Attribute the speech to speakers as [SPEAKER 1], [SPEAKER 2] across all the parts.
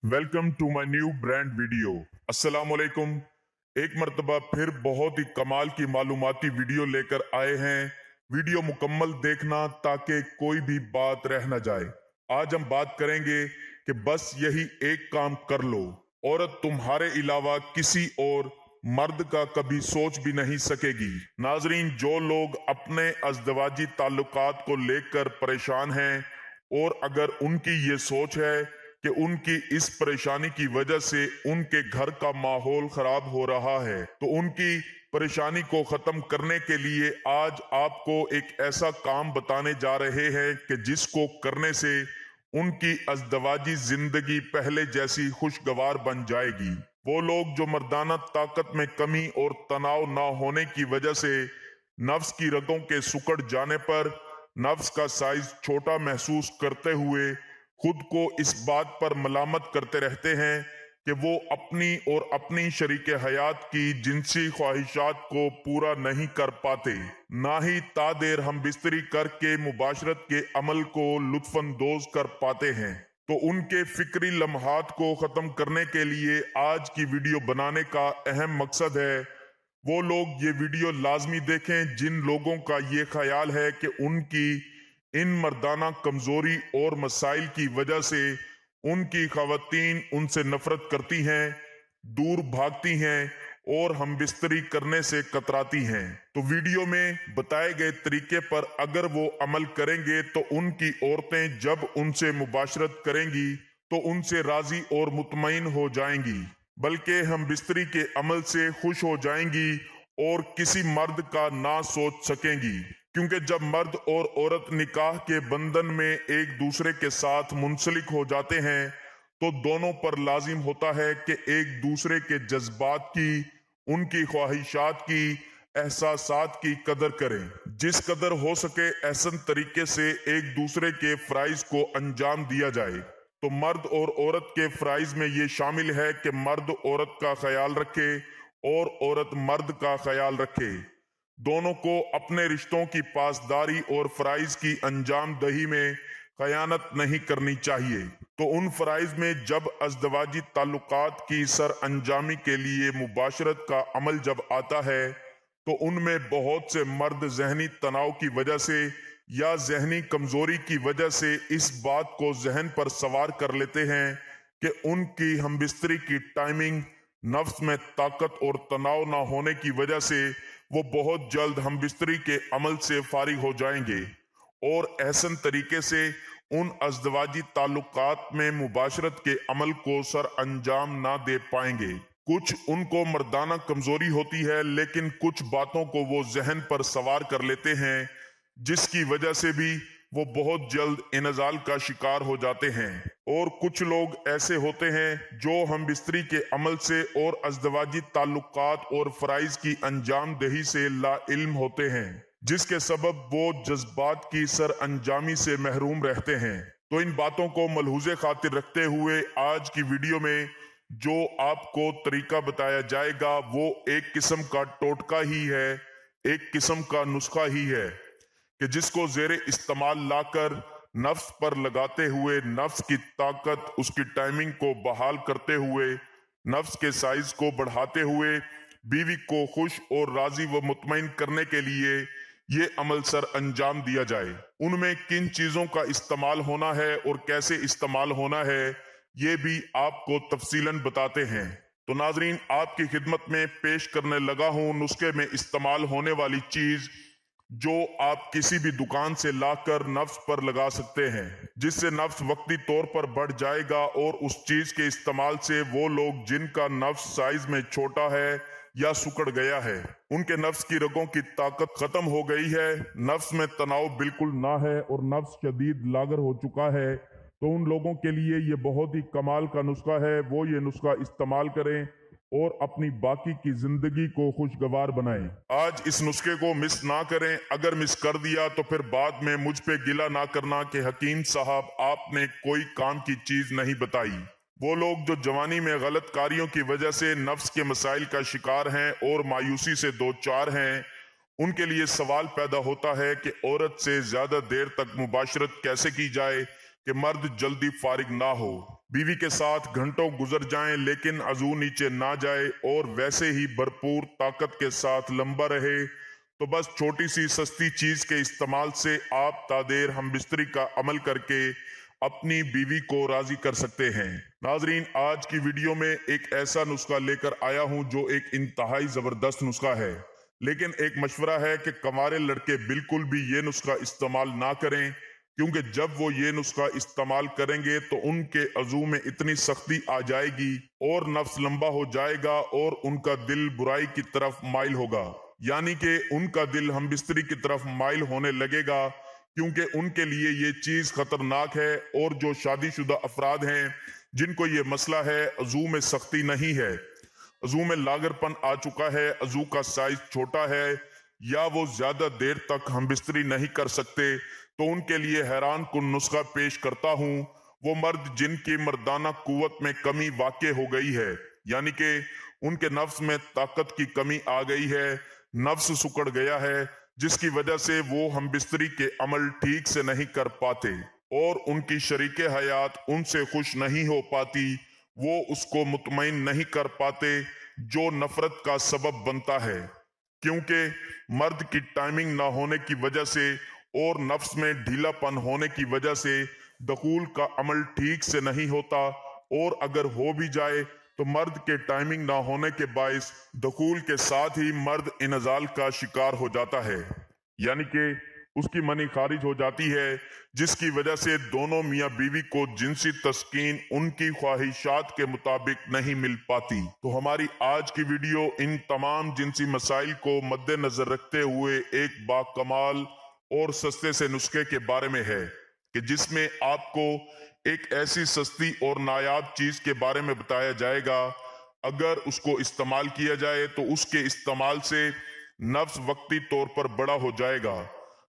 [SPEAKER 1] Welcome to my new brand video. अस्सलाम वालेकुम। एक मर्तबा फिर बहुत ही कमाल की मालूमाती वीडियो लेकर आए हैं। वीडियो मुकम्मल देखना ताकि कोई भी बात रह न जाए। आज हम बात करेंगे कि बस यही एक काम कर लो, औरत तुम्हारे अलावा किसी और मर्द का कभी सोच भी नहीं सकेगी। नाजरीन, जो लोग अपने अज़दवाजी ताल्लुकात को लेकर परेशान हैं और अगर उनकी ये सोच है कि उनकी इस परेशानी की वजह से उनके घर का माहौल खराब हो रहा है, तो उनकी परेशानी को खत्म करने के लिए आज आपको एक ऐसा काम बताने जा रहे हैं कि जिसको करने से उनकी अज़दवाजी जिंदगी पहले जैसी खुशगवार बन जाएगी। वो लोग जो मर्दाना ताकत में कमी और तनाव ना होने की वजह से नफ्स की रगों के सुकड़ जाने पर नफ्स का साइज छोटा महसूस करते हुए खुद को इस बात पर मलामत करते रहते हैं कि वो अपनी और अपनी शरीके हयात की जिनसी ख्वाहिशात को पूरा नहीं कर पाते, ना ही तादेर हम बिस्तरी करके मुबाशरत के अमल को लुत्फानंदोज कर पाते हैं। तो उनके फिक्री लम्हात को खत्म करने के लिए आज की वीडियो बनाने का अहम मकसद है वो लोग ये वीडियो लाजमी देखें जिन लोगों का ये ख्याल है कि उनकी इन मर्दाना कमजोरी और मसाइल की वजह से उनकी खवातीन उनसे नफरत करती हैं, दूर भागती हैं और हम बिस्तरी करने से कतराती हैं। तो वीडियो में बताए गए तरीके पर अगर वो अमल करेंगे तो उनकी औरतें जब उनसे मुबाशरत करेंगी तो उनसे राजी और मुतमईन हो जाएंगी, बल्कि हम बिस्तरी के अमल से खुश हो जाएंगी और किसी मर्द का ना सोच सकेंगी। क्योंकि जब मर्द और औरत निकाह के बंधन में एक दूसरे के साथ मुंसलिक हो जाते हैं तो दोनों पर लाजिम होता है कि एक दूसरे के जज्बात की, उनकी ख्वाहिशात की, एहसासात की कदर करें। जिस कदर हो सके एहसन तरीके से एक दूसरे के फराइज को अंजाम दिया जाए। तो मर्द और औरत के फराइज में ये शामिल है कि मर्द औरत का ख्याल रखे और औरत मर्द का ख्याल रखे। दोनों को अपने रिश्तों की पासदारी और फराइज की अंजाम दही में खयानत नहीं करनी चाहिए। तो उन फराइज में जब अज़दवाजी ताल्लुकात की सर अंजामी के लिए मुबाशरत का अमल जब आता है तो उनमें बहुत से मर्द जहनी तनाव की वजह से या जहनी कमजोरी की वजह से इस बात को जहन पर सवार कर लेते हैं कि उनकी हमबिस्तरी की टाइमिंग नफ्स में ताकत और तनाव ना होने की वजह से वो बहुत जल्द हमबिस्तरी के अमल से फारिग हो जाएंगे और एहसन तरीके से उन अज़दवाजी ताल्लुकात में मुबाशरत के अमल को सर अंजाम ना दे पाएंगे। कुछ उनको मर्दाना कमजोरी होती है, लेकिन कुछ बातों को वो जहन पर सवार कर लेते हैं जिसकी वजह से भी वो बहुत जल्द इनजाल का शिकार हो जाते हैं। और कुछ लोग ऐसे होते हैं जो हम बिस्तरी के अमल से और अज़दवाजी ताल्लुकात और फराइज की अंजाम दही से ला इल्म होते हैं, जिसके सबब वो जज्बात की सर अंजामी से महरूम रहते हैं। तो इन बातों को मलहूज़े खातिर रखते हुए आज की वीडियो में जो आपको तरीका बताया जाएगा वो एक किस्म का टोटका ही है, एक किस्म का नुस्खा ही है कि जिसको जेरे इस्तेमाल लाकर नफ्स पर लगाते हुए नफ्स की ताकत, उसकी टाइमिंग को बहाल करते हुए, नफ्स के साइज को बढ़ाते हुए बीवी को खुश और राजी व मुतमईन करने के लिए ये अमल सर अंजाम दिया जाए। उनमें किन चीजों का इस्तेमाल होना है और कैसे इस्तेमाल होना है ये भी आपको तफसीलन बताते हैं। तो नाजरीन, आपकी खिदमत में पेश करने लगा हूं नुस्खे में इस्तेमाल होने वाली चीज जो आप किसी भी दुकान से लाकर नफ्स पर लगा सकते हैं, जिससे नफ्स वक्ती तौर पर बढ़ जाएगा और उस चीज के इस्तेमाल से वो लोग जिनका नफ्स साइज में छोटा है या सुकड़ गया है, उनके नफ्स की रगों की ताकत खत्म हो गई है, नफ्स में तनाव बिल्कुल ना है और नफ्स शदीद लागर हो चुका है, तो उन लोगों के लिए ये बहुत ही कमाल का नुस्खा है। वो ये नुस्खा इस्तेमाल करें और अपनी बाकी की जिंदगी को खुशगवार बनाएं। आज इस नुस्खे को मिस ना करें। अगर मिस कर दिया तो फिर बाद में मुझ पे गिला ना करना कि हकीम साहब आपने कोई काम की चीज नहीं बताई। वो लोग जो जवानी में गलत कारियों की वजह से नफ्स के मसाइल का शिकार हैं और मायूसी से दो चार हैं, उनके लिए सवाल पैदा होता है कि औरत से ज्यादा देर तक मुबाशरत कैसे की जाए कि मर्द जल्दी फारिग ना हो। बीवी के साथ घंटों गुजर जाएं लेकिन अजू नीचे ना जाए और वैसे ही भरपूर ताकत के साथ लंबा रहे, तो बस छोटी सी सस्ती चीज के इस्तेमाल से आप तादेर हमबिस्तरी का अमल करके अपनी बीवी को राजी कर सकते हैं। नाजरीन, आज की वीडियो में एक ऐसा नुस्खा लेकर आया हूं जो एक इंतहाई जबरदस्त नुस्खा है, लेकिन एक मशवरा है कि कंवारे लड़के बिल्कुल भी ये नुस्खा इस्तेमाल ना करें, क्योंकि जब वो ये नुस्खा इस्तेमाल करेंगे तो उनके अज़ू में इतनी सख्ती आ जाएगी और नफ्स लंबा हो जाएगा और उनका दिल बुराई की तरफ माइल होगा, यानी कि उनका दिल हमबिस्तरी की तरफ माइल होने लगेगा, क्योंकि उनके लिए ये चीज खतरनाक है। और जो शादीशुदा अफराद हैं जिनको ये मसला है, अज़ू में सख्ती नहीं है, अज़ू में लागरपन आ चुका है, अज़ू का साइज छोटा है, या वो ज्यादा देर तक हमबिस्तरी नहीं कर सकते, तो उनके लिए हैरान कुन नुस्खा पेश करता हूँ। वो मर्द जिनकी मर्दाना कुव्वत में कमी वाक़ हो गई है, यानी कि उनके नफ्स में ताकत की कमी आ गई है, नफ्स सुकड़ गया है, जिसकी वजह से वो हमबिस्तरी के अमल ठीक से नहीं कर पाते और उनकी शरीके हयात उनसे खुश नहीं हो पाती, वो उसको मुतमईन नहीं कर पाते, जो नफरत का सबब बनता है। क्योंकि मर्द की टाइमिंग ना होने की वजह से और नफ्स में ढीलापन होने की वजह से दखूल का अमल ठीक से नहीं होता, और अगर हो भी जाए तो मर्द के टाइमिंग ना होने के बायस दखूल के साथ ही मर्द इनजाल का शिकार हो जाता है, यानी कि उसकी मनी खारिज हो जाती है, जिसकी वजह से दोनों मियाँ बीवी को जिनसी तस्कीन उनकी ख्वाहिशात के मुताबिक नहीं मिल पाती। तो हमारी आज की वीडियो इन तमाम जिनसी मसाइल को मद्देनजर रखते हुए एक बाकमाल और सस्ते से नुस्खे के बारे में है, कि जिसमें आपको एक ऐसी सस्ती और नायाब चीज के बारे में बताया जाएगा, अगर उसको इस्तेमाल किया जाए तो उसके इस्तेमाल से नफ्स वक्ती तौर पर बड़ा हो जाएगा,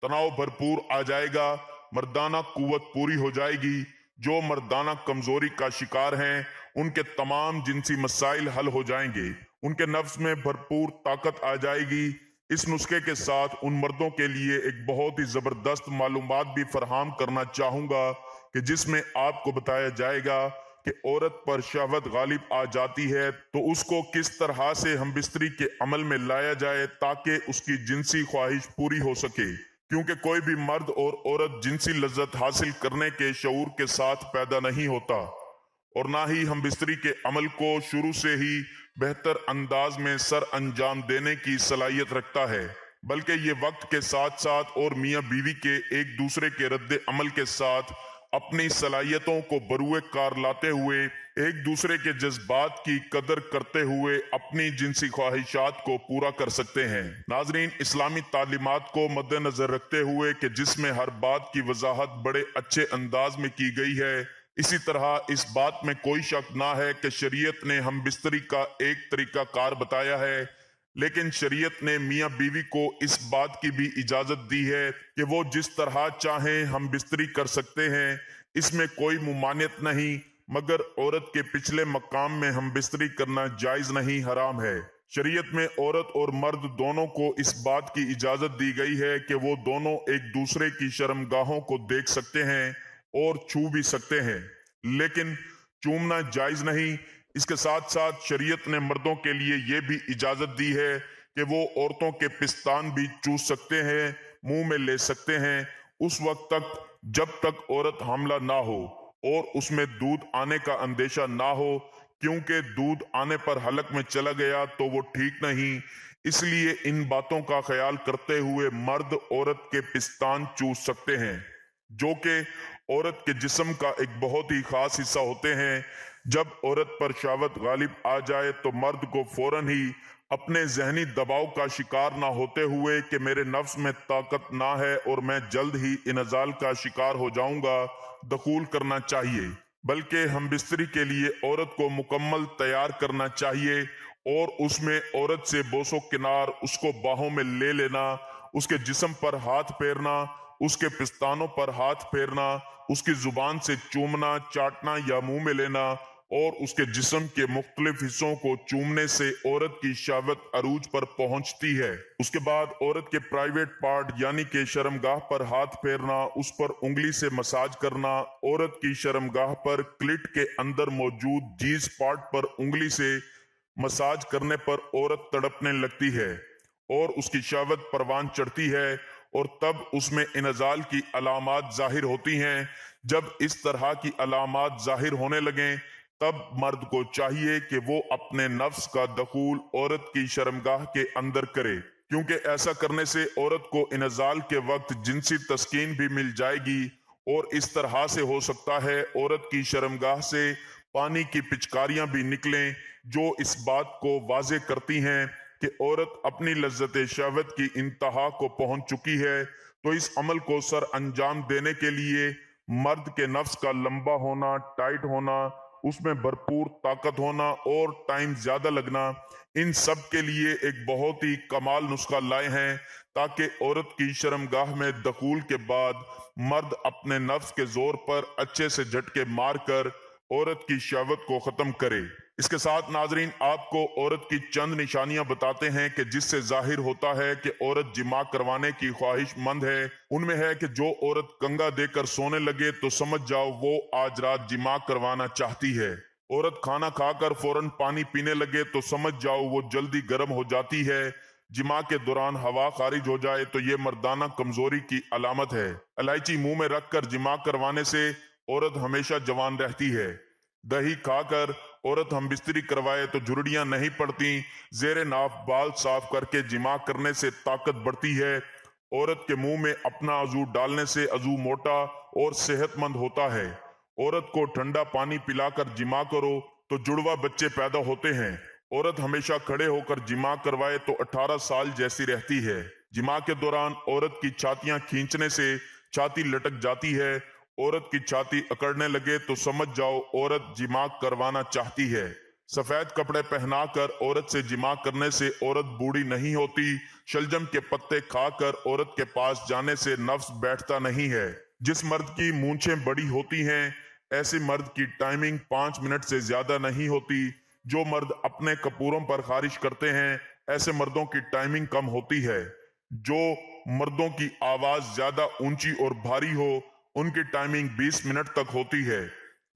[SPEAKER 1] तनाव भरपूर आ जाएगा, मर्दाना कुव्वत पूरी हो जाएगी, जो मर्दाना कमजोरी का शिकार हैं उनके तमाम जिनसी मसाइल हल हो जाएंगे, उनके नफ्स में भरपूर ताकत आ जाएगी। इस नुस्खे के साथ उन मर्दों के लिए एक बहुत ही जबरदस्त मालूमात भी फराहम करना चाहूंगा, कि जिसमें आपको बताया जाएगा कि औरत पर शहवत गालिब आ जाती है तो उसको किस तरह से हमबिस्तरी के अमल में लाया जाए ताकि उसकी जिनसी ख्वाहिश पूरी हो सके, क्योंकि कोई भी मर्द और औरत जिनसी लज्जत हासिल करने के शऊर के साथ पैदा नहीं होता, और ना ही हमबिस्तरी के अमल को शुरू से ही बेहतर अंदाज में सर अंजाम देने की सलाहियत रखता है, बल्कि ये वक्त के साथ साथ और मियाँ बीवी के एक दूसरे के रद्द अमल के साथ अपनी सलाहियतों को बरूए कार लाते हुए, एक दूसरे के जज्बात की कदर करते हुए अपनी जिनसी ख्वाहिशात को पूरा कर सकते हैं। नाजरीन, इस्लामी तालीमात को मद्देनजर रखते हुए कि जिसमें हर बात की वजाहत बड़े अच्छे अंदाज में की गई है, इसी तरह इस बात में कोई शक ना है कि शरीयत ने हमबिस्तरी का एक तरीका कार बताया है, लेकिन शरीयत ने मियाँ बीवी को इस बात की भी इजाजत दी है कि वो जिस तरह चाहें हमबिस्तरी कर सकते हैं, इसमें कोई मुमानियत नहीं, मगर औरत के पिछले मकाम में हमबिस्तरी करना जायज नहीं, हराम है। शरीयत में औरत और मर्द दोनों को इस बात की इजाजत दी गई है कि वो दोनों एक दूसरे की शर्मगाहों को देख सकते हैं और छू भी सकते हैं, लेकिन चूमना जायज नहीं। इसके साथ साथ शरीयत ने मर्दों के लिए यह भी इजाजत दी है कि वो औरतों के पिस्तान भी चूस सकते हैं, मुंह में ले सकते हैं, उस वक्त तक जब तक औरत हामला ना हो और उसमें दूध आने का अंदेशा ना हो, क्योंकि दूध आने पर हलक में चला गया तो वो ठीक नहीं। इसलिए इन बातों का ख्याल करते हुए मर्द औरत के पिस्तान चूस सकते हैं, जो कि औरत के जिस्म का एक बहुत ही खास हिस्सा होते हैं। जब औरत पर शहवत गालिब आ जाए तो मर्द को फौरन ही अपने जहनी दबाव का शिकार ना होते हुए कि मेरे नफ्स में ताकत ना है और मैं जल्द ही इनजाल का शिकार हो जाऊंगा, दखूल करना चाहिए, बल्कि हमबिस्तरी के लिए औरत को मुकम्मल तैयार करना चाहिए और उसमें औरत से बोसो किनार उसको बाहों में ले लेना, उसके जिस्म पर हाथ फेरना, उसके पिस्तानों पर हाथ फेरना, उसकी जुबान से चूमना, चाटना या मुंह में लेना और उसके जिस्म के मुख्तलिफ हिस्सों को चूमने से औरत की शहवत अरूज पर पहुंचती है। उसके बाद औरत के प्राइवेट पार्ट यानी कि शर्मगाह पर हाथ फेरना, उस पर उंगली से मसाज करना। औरत की शर्मगाह पर क्लिट के अंदर मौजूद जी स्पॉट पर उंगली से मसाज करने पर औरत तड़पने लगती है और उसकी शहवत परवान चढ़ती है और तब उसमें इनजाल की अलामात जाहिर होती हैं। जब इस तरह की अलामात जाहिर होने लगें तब मर्द को चाहिए कि वो अपने नफ्स का दखूल औरत की शर्मगाह के अंदर करे, क्योंकि ऐसा करने से औरत को इनजाल के वक्त जिनसी तस्कीन भी मिल जाएगी और इस तरह से हो सकता है औरत की शर्मगाह से पानी की पिचकारियां भी निकलें, जो इस बात को वाजे करती हैं कि औरत अपनी लज्जत शहवत की इंतहा को पहुंच चुकी है। तो इस अमल को सर अंजाम देने के लिए मर्द के नफ्स का लंबा होना, टाइट होना, उसमें भरपूर ताकत होना और टाइम ज्यादा लगना, इन सब के लिए एक बहुत ही कमाल नुस्खा लाए हैं ताकि औरत की शर्मगाह में दखूल के बाद मर्द अपने नफ्स के जोर पर अच्छे से झटके मारकर औरत की शहवत को खत्म करे। इसके साथ नाजरीन आपको औरत की चंद निशानियां बताते हैं कि जिससे जाहिर होता है कि औरत जिमा करवाने की ख्वाहिशमंद है। उनमें है कि जो औरत कंगा देकर सोने लगे तो समझ जाओ वो आज रात जिमा करवाना चाहती है। औरत खाना खाकर फौरन पानी पीने लगे तो समझ जाओ वो जल्दी गर्म हो जाती है। जिमा के दौरान हवा खारिज हो जाए तो ये मर्दाना कमजोरी की अलामत है। इलायची मुंह में रखकर जिमा करवाने से औरत हमेशा जवान रहती है। दही खाकर औरत हम बिस्तरी करवाए तो झुर्रियां नहीं पड़ती। जेरे नाफ बाल साफ करके जिमा करने से ताकत बढ़ती है। औरत के मुंह में अपना अजू डालने से अजू मोटा और सेहतमंद होता है। औरत को ठंडा पानी पिलाकर जिमा करो तो जुड़वा बच्चे पैदा होते हैं। औरत हमेशा खड़े होकर जिमा करवाए तो 18 साल जैसी रहती है। जिमा के दौरान औरत की छातियां खींचने से छाती लटक जाती है। औरत की छाती अकड़ने लगे तो समझ जाओ औरत जिमा करवाना चाहती है। सफेद कपड़े पहनाकर औरत से जिमा करने से औरत बूढ़ी नहीं होती। शलजम के पत्ते खाकर औरत के पास जाने से नफ्स बैठता नहीं है। जिस मर्द की मूंछें बड़ी होती हैं ऐसे मर्द की टाइमिंग 5 मिनट से ज्यादा नहीं होती। जो मर्द अपने कपूरों पर खारिश करते हैं ऐसे मर्दों की टाइमिंग कम होती है। जो मर्दों की आवाज ज्यादा ऊंची और भारी हो उनकी टाइमिंग 20 मिनट तक होती है।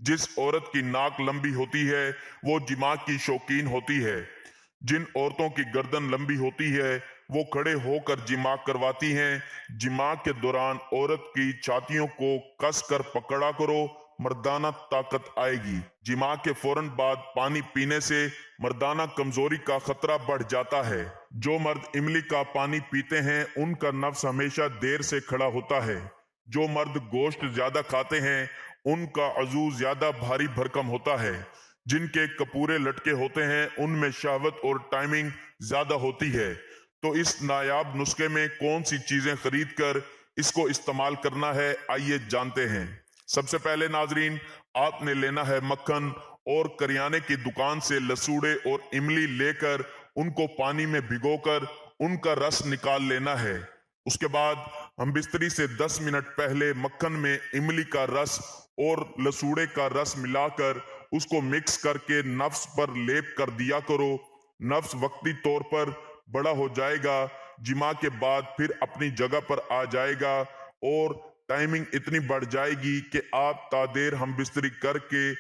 [SPEAKER 1] जिस औरत की नाक लंबी होती है वो जिमा की शौकीन होती है। जिन औरतों की गर्दन लंबी होती है वो खड़े होकर जिमा करवाती हैं। जिमा के दौरान औरत की छातियों को कस कर पकड़ा करो, मर्दाना ताकत आएगी। जिमा के फौरन बाद पानी पीने से मर्दाना कमजोरी का खतरा बढ़ जाता है। जो मर्द इमली का पानी पीते हैं उनका नफ्स हमेशा देर से खड़ा होता है। जो मर्द गोश्त ज्यादा खाते हैं उनका अजू ज्यादा भारी भरकम होता है। जिनके कपूरे लटके होते हैं उनमें शहवत और टाइमिंग ज्यादा होती है। तो इस नायाब नुस्खे में कौन सी चीजें खरीद कर इसको इस्तेमाल करना है आइए जानते हैं। सबसे पहले नाजरीन आपने लेना है मक्खन और करियाने की दुकान से लसूड़े और इमली लेकर उनको पानी में भिगोकर उनका रस निकाल लेना है। उसके बाद हम बिस्तरी से 10 मिनट पहले मक्खन में इमली का रस और लसूड़े का रस मिलाकर उसको मिक्स करके नफ्स पर लेप कर दिया करो। नफ्स वक्ती तौर पर बड़ा हो जाएगा, जिमा के बाद फिर अपनी जगह पर आ जाएगा और टाइमिंग इतनी बढ़ जाएगी कि आप तादेर हम बिस्तरी करके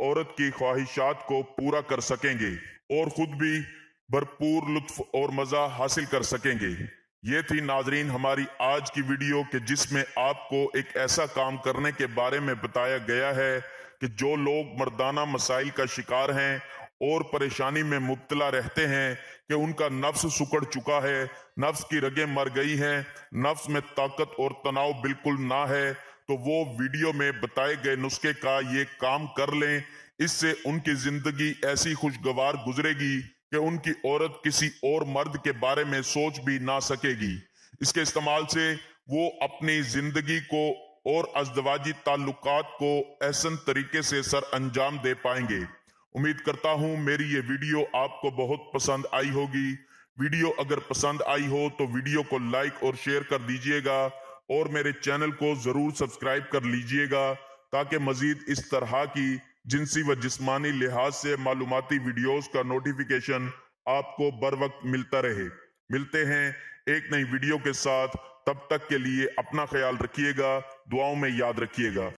[SPEAKER 1] औरत की ख्वाहिशात को पूरा कर सकेंगे और खुद भी भरपूर लुत्फ और मजा हासिल कर सकेंगे। ये थी नाजरीन हमारी आज की वीडियो कि जिसमें आपको एक ऐसा काम करने के बारे में बताया गया है कि जो लोग मर्दाना मसाइल का शिकार हैं और परेशानी में मुब्तला रहते हैं कि उनका नफ्स सुकड़ चुका है, नफ्स की रगें मर गई हैं, नफ्स में ताकत और तनाव बिल्कुल ना है, तो वो वीडियो में बताए गए नुस्खे का ये काम कर लें। इससे उनकी जिंदगी ऐसी खुशगवार गुजरेगी कि उनकी औरत किसी और मर्द के बारे में सोच भी ना सकेगी। इसके इस्तेमाल से वो अपनी जिंदगी को और अज़दवाजी ताल्लुकात को एहसन तरीके से सर अंजाम दे पाएंगे। उम्मीद करता हूं मेरी ये वीडियो आपको बहुत पसंद आई होगी। वीडियो अगर पसंद आई हो तो वीडियो को लाइक और शेयर कर दीजिएगा और मेरे चैनल को जरूर सब्सक्राइब कर लीजिएगा ताकि मजीद इस तरह की जिनसी व जिस्मानी लिहाज से मालूमाती वीडियोस का नोटिफिकेशन आपको बर वक्त मिलता रहे। मिलते हैं एक नई वीडियो के साथ, तब तक के लिए अपना ख्याल रखिएगा, दुआओं में याद रखिएगा।